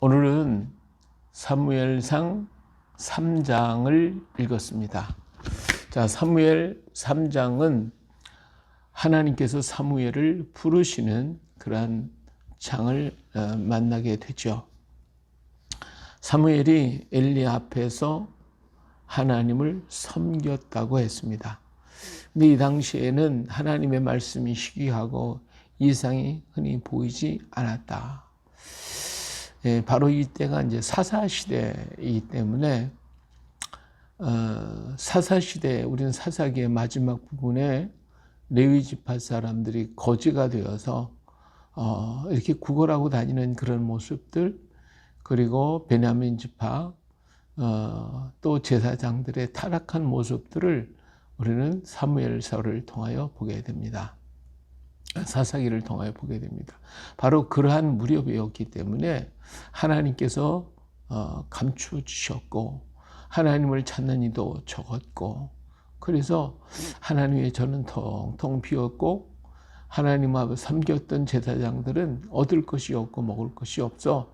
오늘은 사무엘상 3장을 읽었습니다. 자, 사무엘 3장은 하나님께서 사무엘을 부르시는 그러한 장을 만나게 되죠. 사무엘이 엘리 앞에서 하나님을 섬겼다고 했습니다. 근데 이 당시에는 하나님의 말씀이 희귀하고 이상이 흔히 보이지 않았다. 바로 이때가 이제 사사시대이기 때문에 사사시대, 우리는 사사기의 마지막 부분에 레위 지파 사람들이 거지가 되어서 이렇게 구걸하고 다니는 그런 모습들, 그리고 베냐민 지파 또 제사장들의 타락한 모습들을 우리는 사무엘서를 통하여 보게 됩니다. 사사기를 통하여 보게 됩니다. 바로 그러한 무렵이었기 때문에 하나님께서 감추주셨고 하나님을 찾는 이도 적었고, 그래서 하나님의 전은 텅텅 비었고 하나님 앞에 섬겼던 제사장들은 얻을 것이 없고 먹을 것이 없어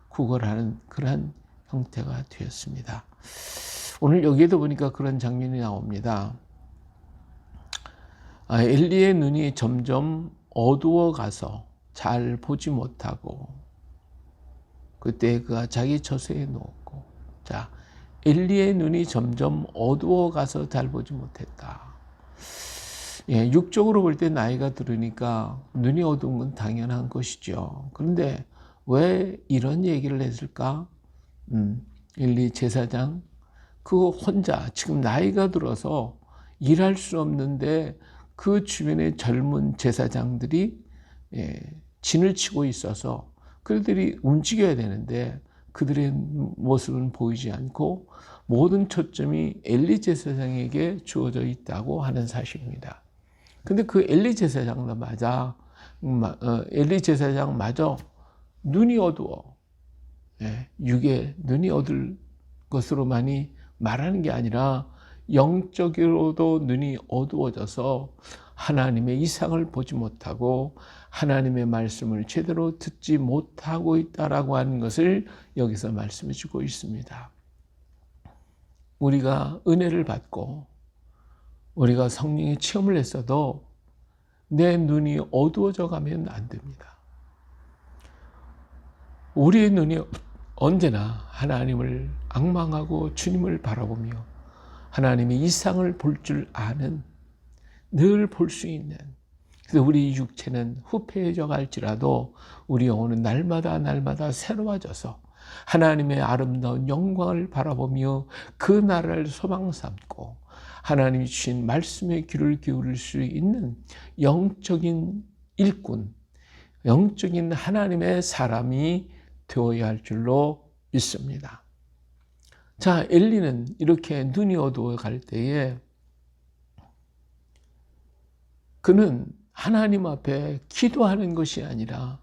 구걸하는 그러한 형태가 되었습니다. 오늘 여기에도 보니까 그런 장면이 나옵니다. 엘리의 눈이 점점 어두워 가서 잘 보지 못하고 그때 그가 자기 처소에 누웠고, 자, 엘리의 눈이 점점 어두워 가서 잘 보지 못했다. 육적으로 볼 때 나이가 들으니까 눈이 어두운 건 당연한 것이죠. 그런데 왜 이런 얘기를 했을까? 엘리 제사장 그 혼자 지금 나이가 들어서 일할 수 없는데 그 주변의 젊은 제사장들이 진을 치고 있어서 그들이 움직여야 되는데 그들의 모습은 보이지 않고 모든 초점이 엘리 제사장에게 주어져 있다고 하는 사실입니다. 근데 그 엘리 제사장마저 눈이 어두워. 육의 눈이 어두울 것으로만이 말하는 게 아니라 영적으로도 눈이 어두워져서 하나님의 이상을 보지 못하고 하나님의 말씀을 제대로 듣지 못하고 있다라고 하는 것을 여기서 말씀해 주고 있습니다. 우리가 은혜를 받고 우리가 성령의 체험을 했어도 내 눈이 어두워져 가면 안 됩니다. 우리의 눈이 언제나 하나님을 앙망하고 주님을 바라보며 하나님의 이상을 볼 줄 아는, 늘 볼 수 있는, 그래서 우리 육체는 후패해져 갈지라도 우리 영혼은 날마다 새로워져서 하나님의 아름다운 영광을 바라보며 그 나라를 소망 삼고 하나님이 주신 말씀에 귀를 기울일 수 있는 영적인 일꾼, 영적인 하나님의 사람이 되어야 할 줄로 믿습니다. 자, 엘리는 이렇게 눈이 어두워 갈 때에 그는 하나님 앞에 기도하는 것이 아니라,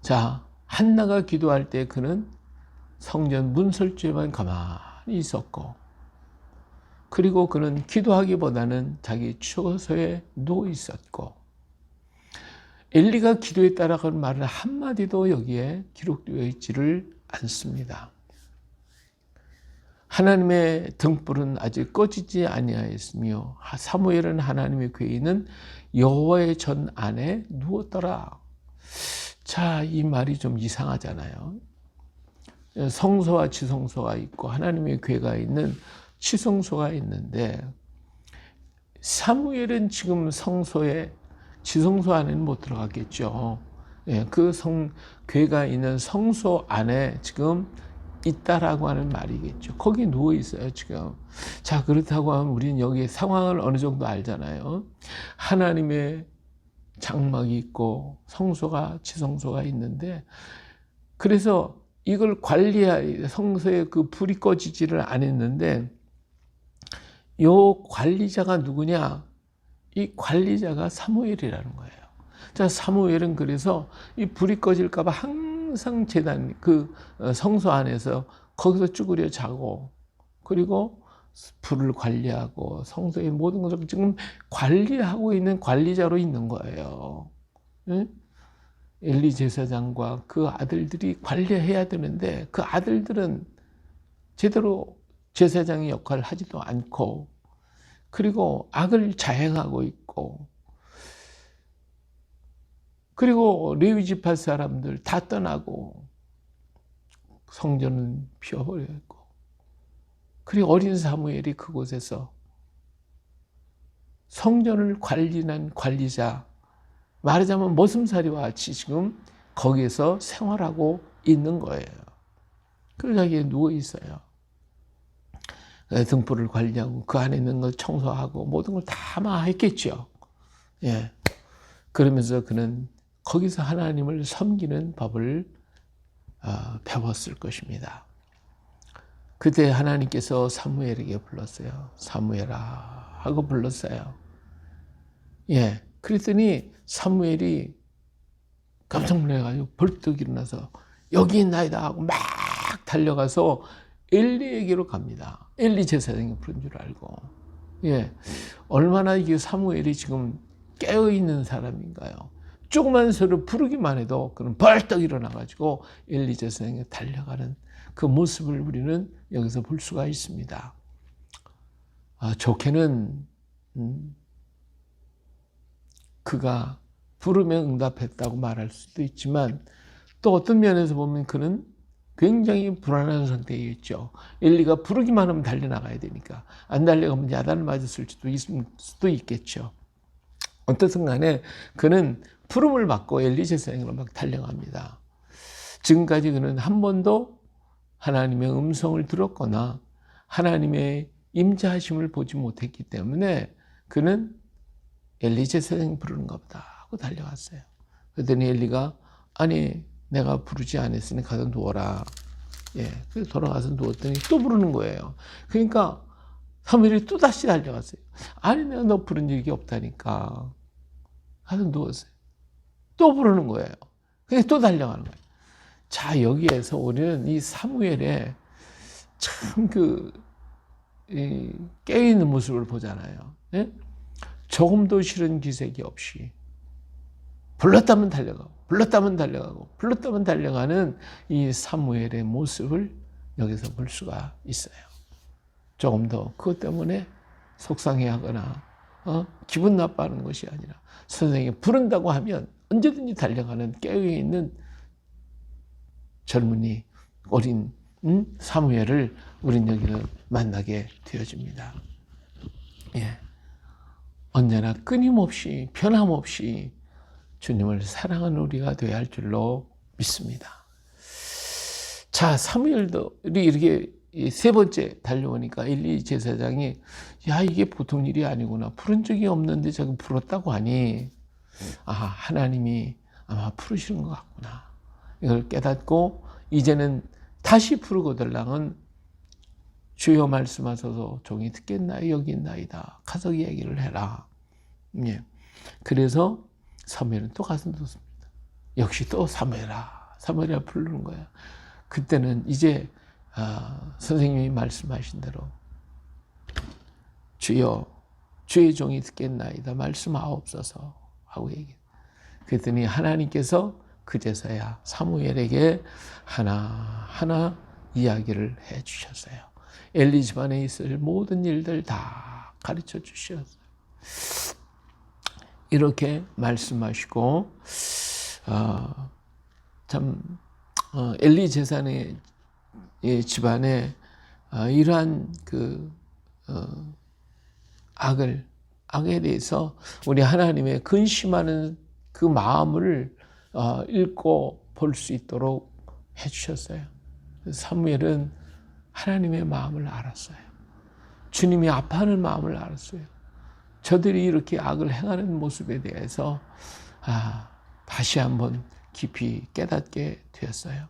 자, 한나가 기도할 때 그는 성전 문설주에만 가만히 있었고, 그리고 그는 기도하기보다는 자기 처소에 누워 있었고, 엘리가 기도했다라고 하는 말은 한마디도 여기에 기록되어 있지를 않습니다. 하나님의 등불은 아직 꺼지지 아니하였으며 사무엘은 하나님의 궤에 있는 여호와의 전 안에 누웠더라. 자, 이 말이 좀 이상하잖아요. 성소와 지성소가 있고 하나님의 궤가 있는 지성소가 있는데 사무엘은 지금 성소에, 지성소 안에는 못 들어갔겠죠. 그 궤가 있는 성소 안에 지금 있다라고 하는 말이겠죠. 거기 누워 있어요, 지금. 자, 그렇다고 하면 우리는 여기 상황을 어느 정도 알잖아요. 하나님의 장막이 있고 성소가, 지성소가 있는데, 그래서 이걸 성소에 그 불이 꺼지지를 않았는데, 요 관리자가 누구냐? 이 관리자가 사무엘이라는 거예요. 자, 사무엘은 그래서 이 불이 꺼질까봐 항상 그 성소 안에서 거기서 쭈그려 자고, 그리고 불을 관리하고 성소의 모든 것을 지금 관리하고 있는 관리자로 있는 거예요. 응? 엘리 제사장과 그 아들들이 관리해야 되는데 그 아들들은 제대로 제사장의 역할을 하지도 않고 그리고 악을 자행하고 있고 그리고 레위 지파 사람들 다 떠나고 성전은 비워버려 있고 그리고 어린 사무엘이 그곳에서 성전을 관리한 관리자 말하자면 머슴살이와 같이 지금 거기에서 생활하고 있는 거예요. 그래서 여기에 누워 있어요. 등불을 관리하고 그 안에 있는 걸 청소하고 모든 걸 다 아마 했겠죠. 예. 그러면서 그는 거기서 하나님을 섬기는 법을 배웠을 것입니다. 그때 하나님께서 사무엘에게 불렀어요. 사무엘아 하고 불렀어요. 예. 그랬더니 사무엘이 깜짝 놀라가지고 벌떡 일어나서 여기 있나이다 하고 막 달려가서 엘리에게로 갑니다. 엘리 제사장이 부른 줄 알고. 예. 얼마나 이게 사무엘이 지금 깨어있는 사람인가요? 조그만 소리를 부르기만 해도 그는 벌떡 일어나가지고 엘리 제사장에 달려가는 그 모습을 우리는 여기서 볼 수가 있습니다. 좋게는 그가 부르면 응답했다고 말할 수도 있지만 또 어떤 면에서 보면 그는 굉장히 불안한 상태였죠. 엘리가 부르기만 하면 달려나가야 되니까 안 달려가면 야단을 맞았을 수도 있겠죠. 어떻든 간에 그는 부름을 받고 엘리 제사장으로 막 달려갑니다. 지금까지 그는 한 번도 하나님의 음성을 들었거나 하나님의 임재하심을 보지 못했기 때문에 그는 엘리 제사장이 부르는가 보다 하고 달려갔어요. 그랬더니 엘리가 아니 내가 부르지 않았으니 가서 누워라. 예, 그래서 돌아가서 누웠더니 또 부르는 거예요. 그러니까 사무엘이 또 다시 달려갔어요. 아니 내가 너 부른 적이 없다니까. 가서 누웠어요. 또 부르는 거예요. 그래서 또 달려가는 거예요. 자, 여기에서 우리는 이 사무엘의 참 깨어있는 모습을 보잖아요. 예? 조금도 싫은 기색이 없이 불렀다면 달려가고 불렀다면 달려가고 불렀다면 달려가는 이 사무엘의 모습을 여기서 볼 수가 있어요. 조금 더 그것 때문에 속상해하거나 기분 나빠하는 것이 아니라 선생님이 부른다고 하면 언제든지 달려가는 깨어있는 젊은이 어린 사무엘을 우린 여기는 만나게 되어집니다. 예. 언제나 끊임없이 변함없이 주님을 사랑하는 우리가 되어야 할 줄로 믿습니다. 자, 사무엘도 이렇게 세 번째 달려오니까 엘리 제사장이 야 이게 보통 일이 아니구나. 부른 적이 없는데 자꾸 불렀다고 하니 하나님이 아마 부르시는 것 같구나. 이걸 깨닫고 이제는 다시 부르고 달랑은 주여 말씀하소서 종이 듣겠나요? 여기 있나이다. 가서 이야기를 해라. 예. 그래서 사무엘은 또 가서 듣습니다. 역시 또 사무엘아 부르는 거야. 그때는 이제 선생님이 말씀하신 대로 주여 주의 종이 듣겠나이다. 말씀하옵소서 하고 얘기해. 그랬더니 하나님께서 그제서야 사무엘에게 하나하나 이야기를 해 주셨어요. 엘리 집안에 있을 모든 일들 다 가르쳐 주셨어요. 이렇게 말씀하시고 엘리 제사장의 집안에 이러한 악에 대해서 우리 하나님의 근심하는 그 마음을 읽고 볼 수 있도록 해주셨어요. 사무엘은 하나님의 마음을 알았어요. 주님이 아파하는 마음을 알았어요. 저들이 이렇게 악을 행하는 모습에 대해서 다시 한번 깊이 깨닫게 되었어요.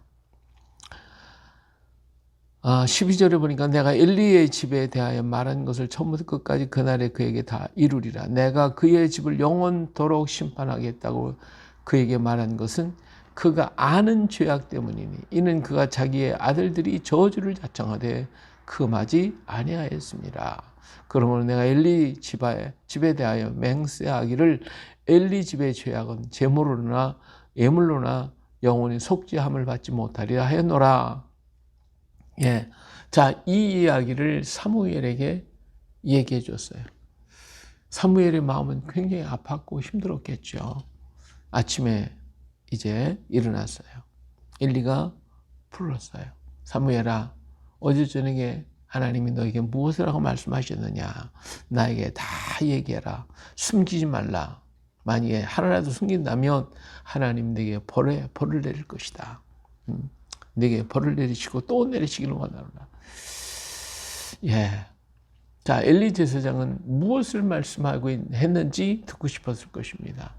12절에 보니까 내가 엘리의 집에 대하여 말한 것을 처음부터 끝까지 그날에 그에게 다 이루리라. 내가 그의 집을 영원토록 심판하겠다고 그에게 말한 것은 그가 아는 죄악 때문이니 이는 그가 자기의 아들들이 저주를 자청하되 금하지 아니하였습니다. 그러므로 내가 엘리 집에 대하여 맹세하기를 엘리 집의 죄악은 제물로나 예물로나 영원히 속죄함을 받지 못하리라 하였노라. 예. 자, 이 이야기를 사무엘에게 얘기해 줬어요. 사무엘의 마음은 굉장히 아팠고 힘들었겠죠. 아침에 이제 일어났어요. 엘리가 불렀어요. 사무엘아, 어제 저녁에 하나님이 너에게 무엇을 하고 말씀하셨느냐. 나에게 다 얘기해라. 숨기지 말라. 만약에 하나라도 숨긴다면 하나님 내게 벌을 내릴 것이다. 내게 벌을 내리시고 또 내리시기를 원하노라. 예. 자, 엘리 제사장은 무엇을 말씀하고 했는지 듣고 싶었을 것입니다.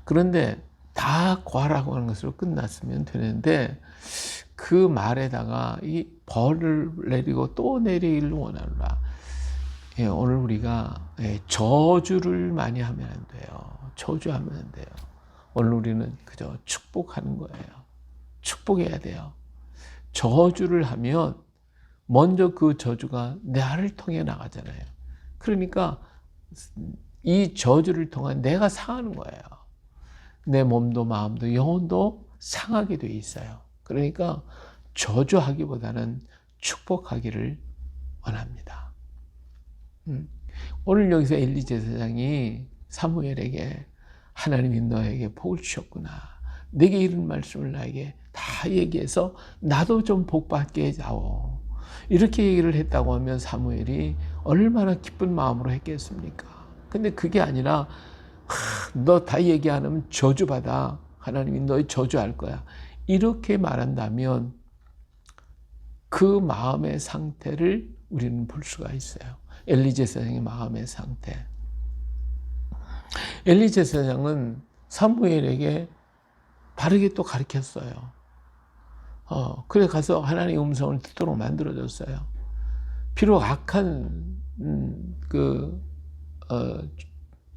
그런데 다 구하라고 하는 것으로 끝났으면 되는데 그 말에다가 이 벌을 내리고 또 내리기를 원하노라. 예, 오늘 우리가 저주를 많이 하면 안 돼요. 저주하면 안 돼요. 오늘 우리는 그저 축복하는 거예요. 축복해야 돼요. 저주를 하면 먼저 그 저주가 나를 통해 나가잖아요. 그러니까 이 저주를 통한 내가 상하는 거예요. 내 몸도 마음도 영혼도 상하게 돼 있어요. 그러니까 저주하기보다는 축복하기를 원합니다. 오늘 여기서 엘리 제사장이 사무엘에게 하나님이 너에게 복을 주셨구나. 내게 이런 말씀을 나에게 다 얘기해서 나도 좀 복받게 해자오. 이렇게 얘기를 했다고 하면 사무엘이 얼마나 기쁜 마음으로 했겠습니까? 근데 그게 아니라 너 다 얘기 안 하면 저주받아. 하나님이 너희 저주할 거야. 이렇게 말한다면 그 마음의 상태를 우리는 볼 수가 있어요. 엘리 제사장의 마음의 상태. 엘리 제사장은 사무엘에게 바르게 또 가르쳤어요. 그래 가서 하나님의 음성을 듣도록 만들어줬어요. 비록 악한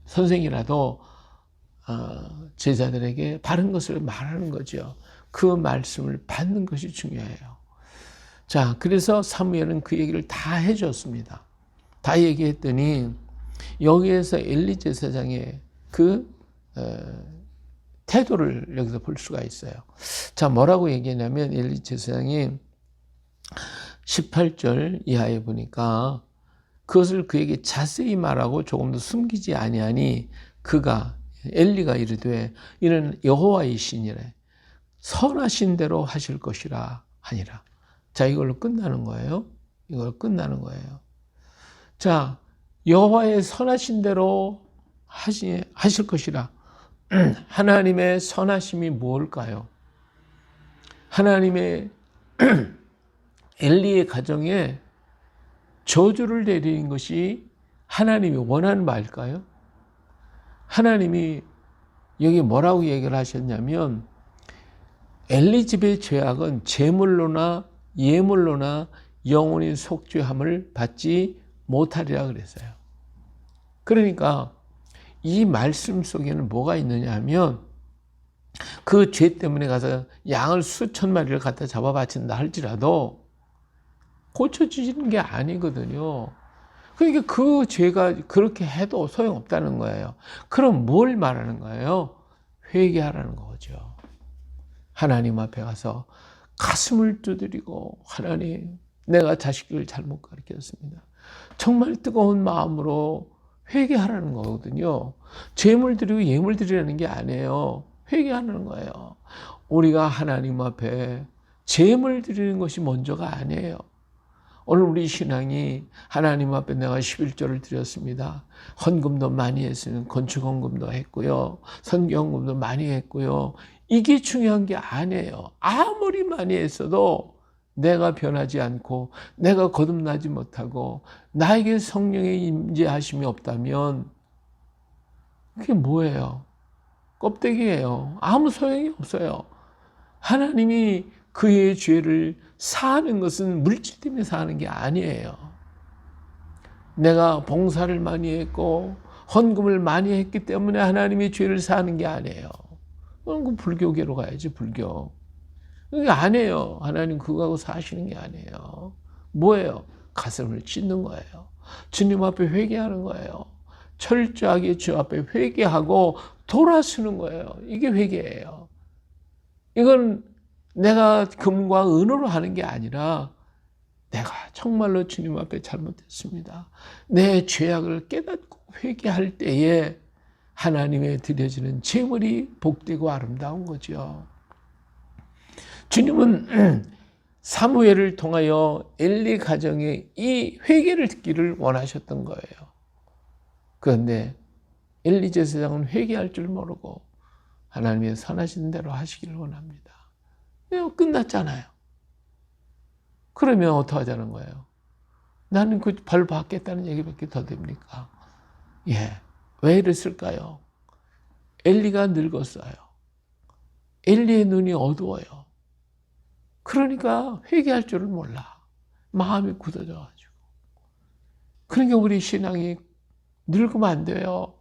선생이라도 제자들에게 바른 것을 말하는 거죠. 그 말씀을 받는 것이 중요해요. 자, 그래서 사무엘은 그 얘기를 다 해줬습니다. 다 얘기했더니 여기에서 엘리 제사장의 그 태도를 여기서 볼 수가 있어요. 자, 뭐라고 얘기하냐면 엘리 제사장이 18절 이하에 보니까 그것을 그에게 자세히 말하고 조금도 숨기지 아니하니 그가 엘리가 이르되 이는 여호와의 신이래 선하신 대로 하실 것이라 하니라. 자, 이걸로 끝나는 거예요. 이걸로 끝나는 거예요. 자, 여호와의 선하신 대로 하실 것이라. 하나님의 선하심이 뭘까요? 하나님의 엘리의 가정에 저주를 내리는 것이 하나님이 원하는 바일까요? 하나님이 여기 뭐라고 얘기를 하셨냐면 엘리 집의 죄악은 제물로나 예물로나 영원히 속죄함을 받지 못하리라 그랬어요. 그러니까 이 말씀 속에는 뭐가 있느냐 하면 그 죄 때문에 가서 양을 수천 마리를 갖다 잡아 바친다 할지라도 고쳐지는 게 아니거든요. 그러니까 그 죄가 그렇게 해도 소용없다는 거예요. 그럼 뭘 말하는 거예요? 회개하라는 거죠. 하나님 앞에 가서 가슴을 두드리고 하나님, 내가 자식을 잘못 가르쳤습니다. 정말 뜨거운 마음으로 회개하라는 거거든요. 죄물 드리고 예물 드리라는 게 아니에요. 회개하는 거예요. 우리가 하나님 앞에 죄물 드리는 것이 먼저가 아니에요. 오늘 우리 신앙이 하나님 앞에 내가 11조를 드렸습니다. 헌금도 많이 했으면 건축헌금도 했고요. 선교헌금도 많이 했고요. 이게 중요한 게 아니에요. 아무리 많이 했어도 내가 변하지 않고 내가 거듭나지 못하고 나에게 성령의 임재하심이 없다면 그게 뭐예요? 껍데기예요. 아무 소용이 없어요. 하나님이 그의 죄를 사하는 것은 물질 때문에 사하는 게 아니에요. 내가 봉사를 많이 했고 헌금을 많이 했기 때문에 하나님이 죄를 사하는 게 아니에요. 그럼 불교계로 가야지, 불교. 그게 아니에요. 하나님 그거하고 사시는 게 아니에요. 뭐예요? 가슴을 찢는 거예요. 주님 앞에 회개하는 거예요. 철저하게 주 앞에 회개하고 돌아서는 거예요. 이게 회개예요. 이건 내가 금과 은으로 하는 게 아니라 내가 정말로 주님 앞에 잘못했습니다. 내 죄악을 깨닫고 회개할 때에 하나님의 드려지는 제물이 복되고 아름다운 거죠. 주님은 사무엘을 통하여 엘리 가정의 이 회개를 듣기를 원하셨던 거예요. 그런데 엘리 제사장은 회개할 줄 모르고 하나님의 선하신 대로 하시기를 원합니다. 끝났잖아요. 그러면 어떡하자는 거예요? 나는 그 벌 받겠다는 얘기밖에 더 됩니까? 왜 이랬을까요? 엘리가 늙었어요. 엘리의 눈이 어두워요. 그러니까 회개할 줄을 몰라. 마음이 굳어져가지고. 그러니까 우리 신앙이 늙으면 안 돼요.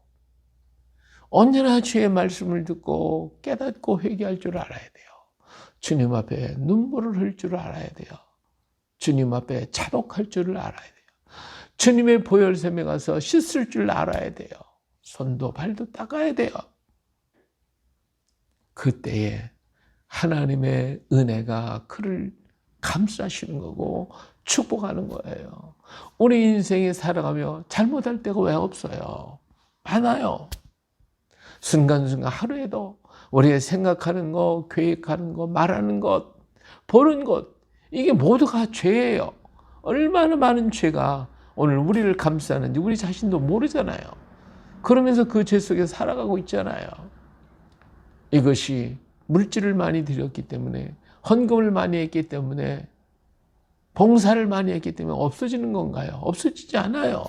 언제나 주의 말씀을 듣고 깨닫고 회개할 줄 알아야 돼요. 주님 앞에 눈물을 흘릴 줄 알아야 돼요. 주님 앞에 자복할 줄을 알아야 돼요. 주님의 보혈샘에 가서 씻을 줄 알아야 돼요. 손도 발도 닦아야 돼요. 그때에 하나님의 은혜가 그를 감싸시는 거고 축복하는 거예요. 우리 인생에 살아가며 잘못할 때가 왜 없어요? 많아요. 순간순간 하루에도 우리가 생각하는 것, 계획하는 것, 말하는 것, 보는 것, 이게 모두가 죄예요. 얼마나 많은 죄가 오늘 우리를 감싸는지 우리 자신도 모르잖아요. 그러면서 그 죄 속에 살아가고 있잖아요. 이것이 물질을 많이 드렸기 때문에, 헌금을 많이 했기 때문에, 봉사를 많이 했기 때문에 없어지는 건가요? 없어지지 않아요.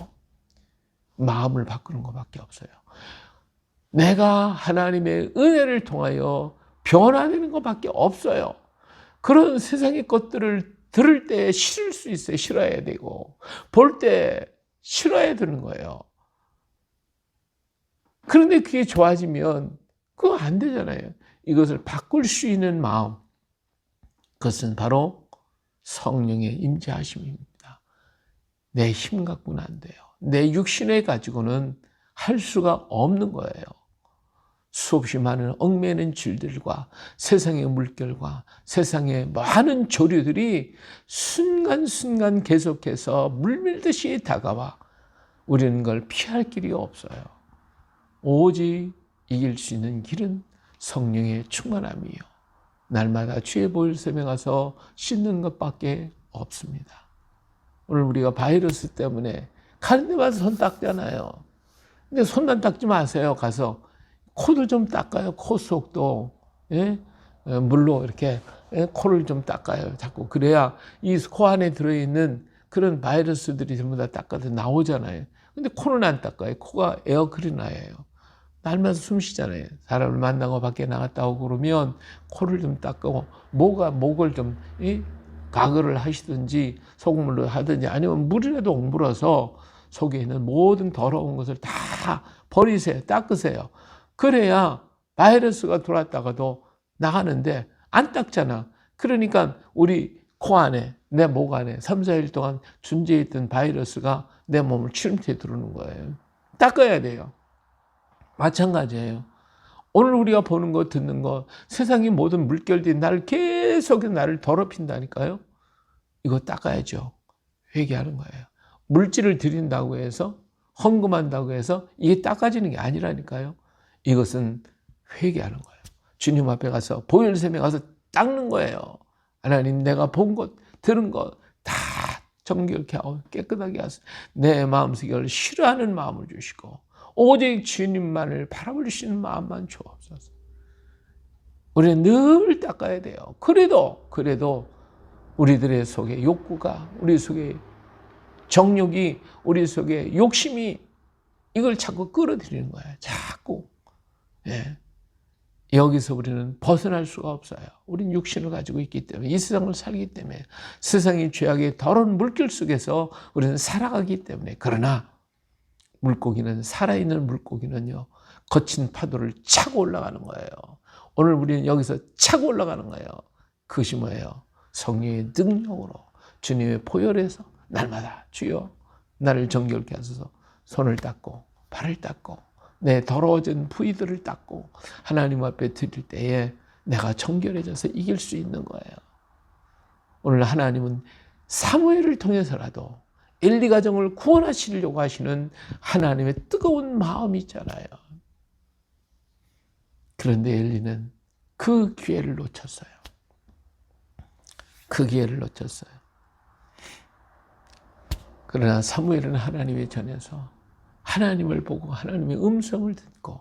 마음을 바꾸는 것밖에 없어요. 내가 하나님의 은혜를 통하여 변화되는 것밖에 없어요. 그런 세상의 것들을 들을 때 싫을 수 있어요. 싫어야 되고 볼 때 싫어야 되는 거예요. 그런데 그게 좋아지면 그거 안 되잖아요. 이것을 바꿀 수 있는 마음, 그것은 바로 성령의 임재하심입니다. 내 힘 갖고는 안 돼요. 내 육신에 가지고는 할 수가 없는 거예요. 수없이 많은 얽매이는 질들과 세상의 물결과 세상의 많은 조류들이 순간순간 계속해서 물밀듯이 다가와 우리는 그걸 피할 길이 없어요. 오직 이길 수 있는 길은 성령의 충만함이요. 날마다 주의 보혈샘에 가서 씻는 것밖에 없습니다. 오늘 우리가 바이러스 때문에 가는 데마다 손 닦잖아요. 근데 손만 닦지 마세요. 가서 코도 좀 닦아요. 코 속도. 예? 물로 이렇게 코를 좀 닦아요. 자꾸 그래야 이 코 안에 들어있는 그런 바이러스들이 전부 다 닦아서 나오잖아요. 근데 코는 안 닦아요. 코가 에어클리너예요. 날마다 숨 쉬잖아요. 사람을 만나고 밖에 나갔다 오고 그러면 코를 좀 닦고 목을 좀 가글을 하시든지 소금물로 하든지 아니면 물이라도 옹물어서 속에 있는 모든 더러운 것을 다 버리세요. 닦으세요. 그래야 바이러스가 들어왔다가도 나가는데 안 닦잖아. 그러니까 우리 코 안에, 내 목 안에 3, 4일 동안 존재해 있던 바이러스가 내 몸을 침투해 들어오는 거예요. 닦아야 돼요. 마찬가지예요. 오늘 우리가 보는 것, 듣는 것, 세상의 모든 물결들이 계속 나를 더럽힌다니까요. 이거 닦아야죠. 회개하는 거예요. 물질을 드린다고 해서, 헌금한다고 해서 이게 닦아지는 게 아니라니까요. 이것은 회개하는 거예요. 주님 앞에 가서 보혈샘에 가서 닦는 거예요. 하나님, 내가 본 것, 들은 것 다 정결케 하고 깨끗하게 하소서. 내 마음속에 싫어하는 마음을 주시고 오직 주님만을 바라볼 수 있는 마음만 주옵소서. 우리는 늘 닦아야 돼요. 그래도 우리들의 속에 욕구가, 우리 속에 정욕이, 우리 속에 욕심이 이걸 자꾸 끌어들이는 거예요. 자꾸. 예. 여기서 우리는 벗어날 수가 없어요. 우린 육신을 가지고 있기 때문에, 이 세상을 살기 때문에, 세상의 죄악의 더러운 물길 속에서 우리는 살아가기 때문에. 그러나 물고기는, 살아있는 물고기는요, 거친 파도를 차고 올라가는 거예요. 오늘 우리는 여기서 차고 올라가는 거예요. 그것이 뭐예요? 성령의 능력으로 주님의 보혈에서 날마다 주여 나를 정결케 하소서. 손을 닦고 발을 닦고 내 더러워진 부위들을 닦고 하나님 앞에 드릴 때에 내가 정결해져서 이길 수 있는 거예요. 오늘 하나님은 사무엘을 통해서라도 엘리 가정을 구원하시려고 하시는 하나님의 뜨거운 마음이 있잖아요. 그런데 엘리는 그 기회를 놓쳤어요. 그 기회를 놓쳤어요. 그러나 사무엘은 하나님의 전에서 하나님을 보고 하나님의 음성을 듣고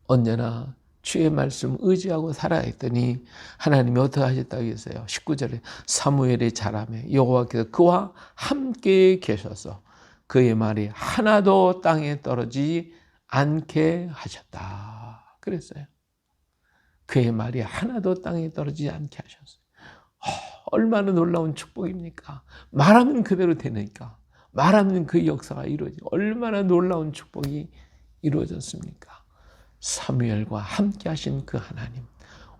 언제나 주의 말씀 의지하고 살아있더니 하나님이 어떻게 하셨다고 했어요? 19절에 사무엘의 자라매 여호와께서 그와 함께 계셔서 그의 말이 하나도 땅에 떨어지지 않게 하셨다. 그랬어요. 그의 말이 하나도 땅에 떨어지지 않게 하셨어요. 얼마나 놀라운 축복입니까? 말하면 그대로 되니까. 말하면 그 역사가 이루어지고 얼마나 놀라운 축복이 이루어졌습니까? 사무엘과 함께 하신 그 하나님,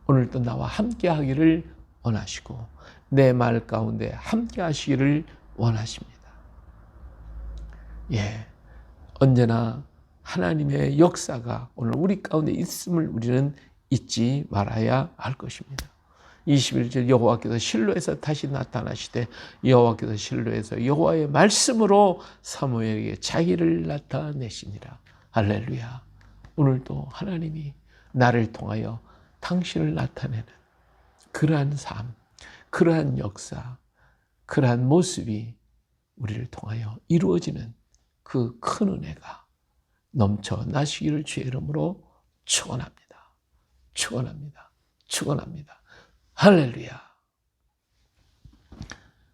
오늘도 나와 함께 하기를 원하시고 내 말 가운데 함께 하시기를 원하십니다. 예, 언제나 하나님의 역사가 오늘 우리 가운데 있음을 우리는 잊지 말아야 할 것입니다. 21절 여호와께서 실로에서 다시 나타나시되 여호와께서 실로에서 여호와의 말씀으로 사무엘에게 자기를 나타내시니라. 할렐루야. 오늘도 하나님이 나를 통하여 당신을 나타내는 그러한 삶, 그러한 역사, 그러한 모습이 우리를 통하여 이루어지는 그 큰 은혜가 넘쳐 나시기를 주의 이름으로 축원합니다. 축원합니다. 축원합니다. 할렐루야.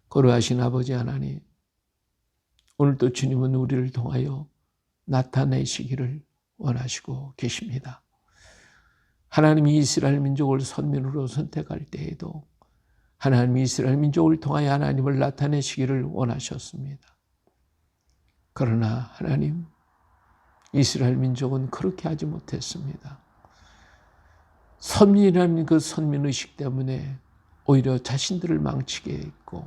거룩하신 아버지 하나님, 오늘도 주님은 우리를 통하여 나타내시기를 원하시고 계십니다. 하나님이 이스라엘 민족을 선민으로 선택할 때에도 하나님이 이스라엘 민족을 통하여 하나님을 나타내시기를 원하셨습니다. 그러나 하나님, 이스라엘 민족은 그렇게 하지 못했습니다. 선민이라는 그 선민의식 때문에 오히려 자신들을 망치게 했고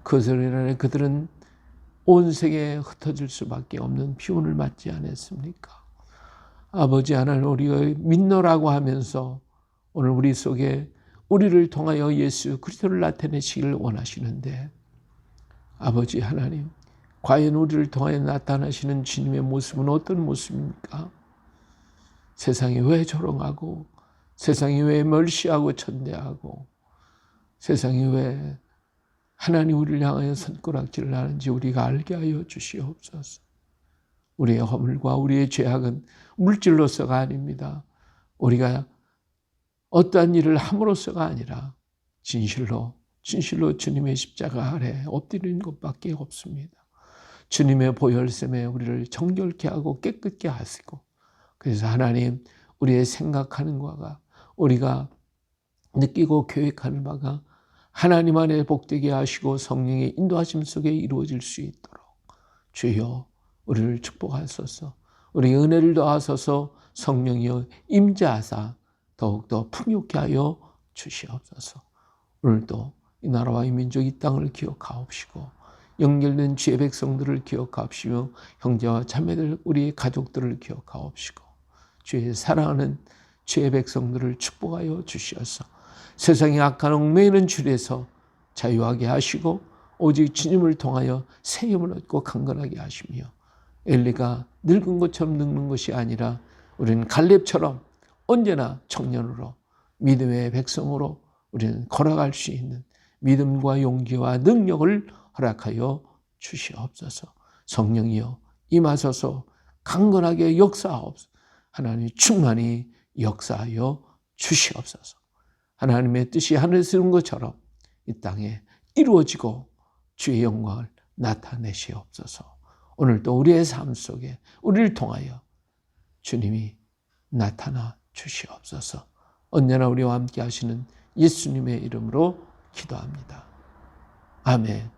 그들은 온 세계에 흩어질 수밖에 없는 비운을 맞지 않았습니까? 아버지 하나님, 우리가 믿노라고 하면서 오늘 우리 속에 우리를 통하여 예수 그리스도를 나타내시기를 원하시는데 아버지 하나님, 과연 우리를 통하여 나타나시는 주님의 모습은 어떤 모습입니까? 세상이 왜 조롱하고 세상이 왜 멸시하고 천대하고 세상이 왜 하나님 우리를 향하여 손가락질을 하는지 우리가 알게 하여 주시옵소서. 우리의 허물과 우리의 죄악은 물질로서가 아닙니다. 우리가 어떠한 일을 함으로써가 아니라 진실로 주님의 십자가 아래 엎드리는 것밖에 없습니다. 주님의 보혈샘에 우리를 정결케 하고 깨끗게 하시고 그래서 하나님 우리의 생각하는 바가 우리가 느끼고 계획하는 바가 하나님 안에 복되게 하시고 성령의 인도하심 속에 이루어질 수 있도록 주여 우리를 축복하소서. 우리 은혜를 더하소서. 성령이여 임재하사 더욱더 풍요케 하여 주시옵소서. 오늘도 이 나라와 이 민족 이 땅을 기억하옵시고 연결된 주의 백성들을 기억하옵시며 형제와 자매들 우리의 가족들을 기억하옵시고 주의 사랑하는 주의 백성들을 축복하여 주시옵소서. 세상의 악한 얽매이는 줄에서 자유하게 하시고 오직 주님을 통하여 새 힘을 얻고 강건하게 하시며 엘리가 늙은 것처럼 늙는 것이 아니라 우리는 갈렙처럼 언제나 청년으로 믿음의 백성으로 우리는 걸어갈 수 있는 믿음과 용기와 능력을 허락하여 주시옵소서. 성령이여 임하소서. 강건하게 역사하옵소서. 하나님 충만히 역사하여 주시옵소서. 하나님의 뜻이 하늘에서 이룬 것처럼 이 땅에 이루어지고 주의 영광을 나타내시옵소서. 오늘도 우리의 삶 속에 우리를 통하여 주님이 나타나 주시옵소서. 언제나 우리와 함께 하시는 예수님의 이름으로 기도합니다. 아멘.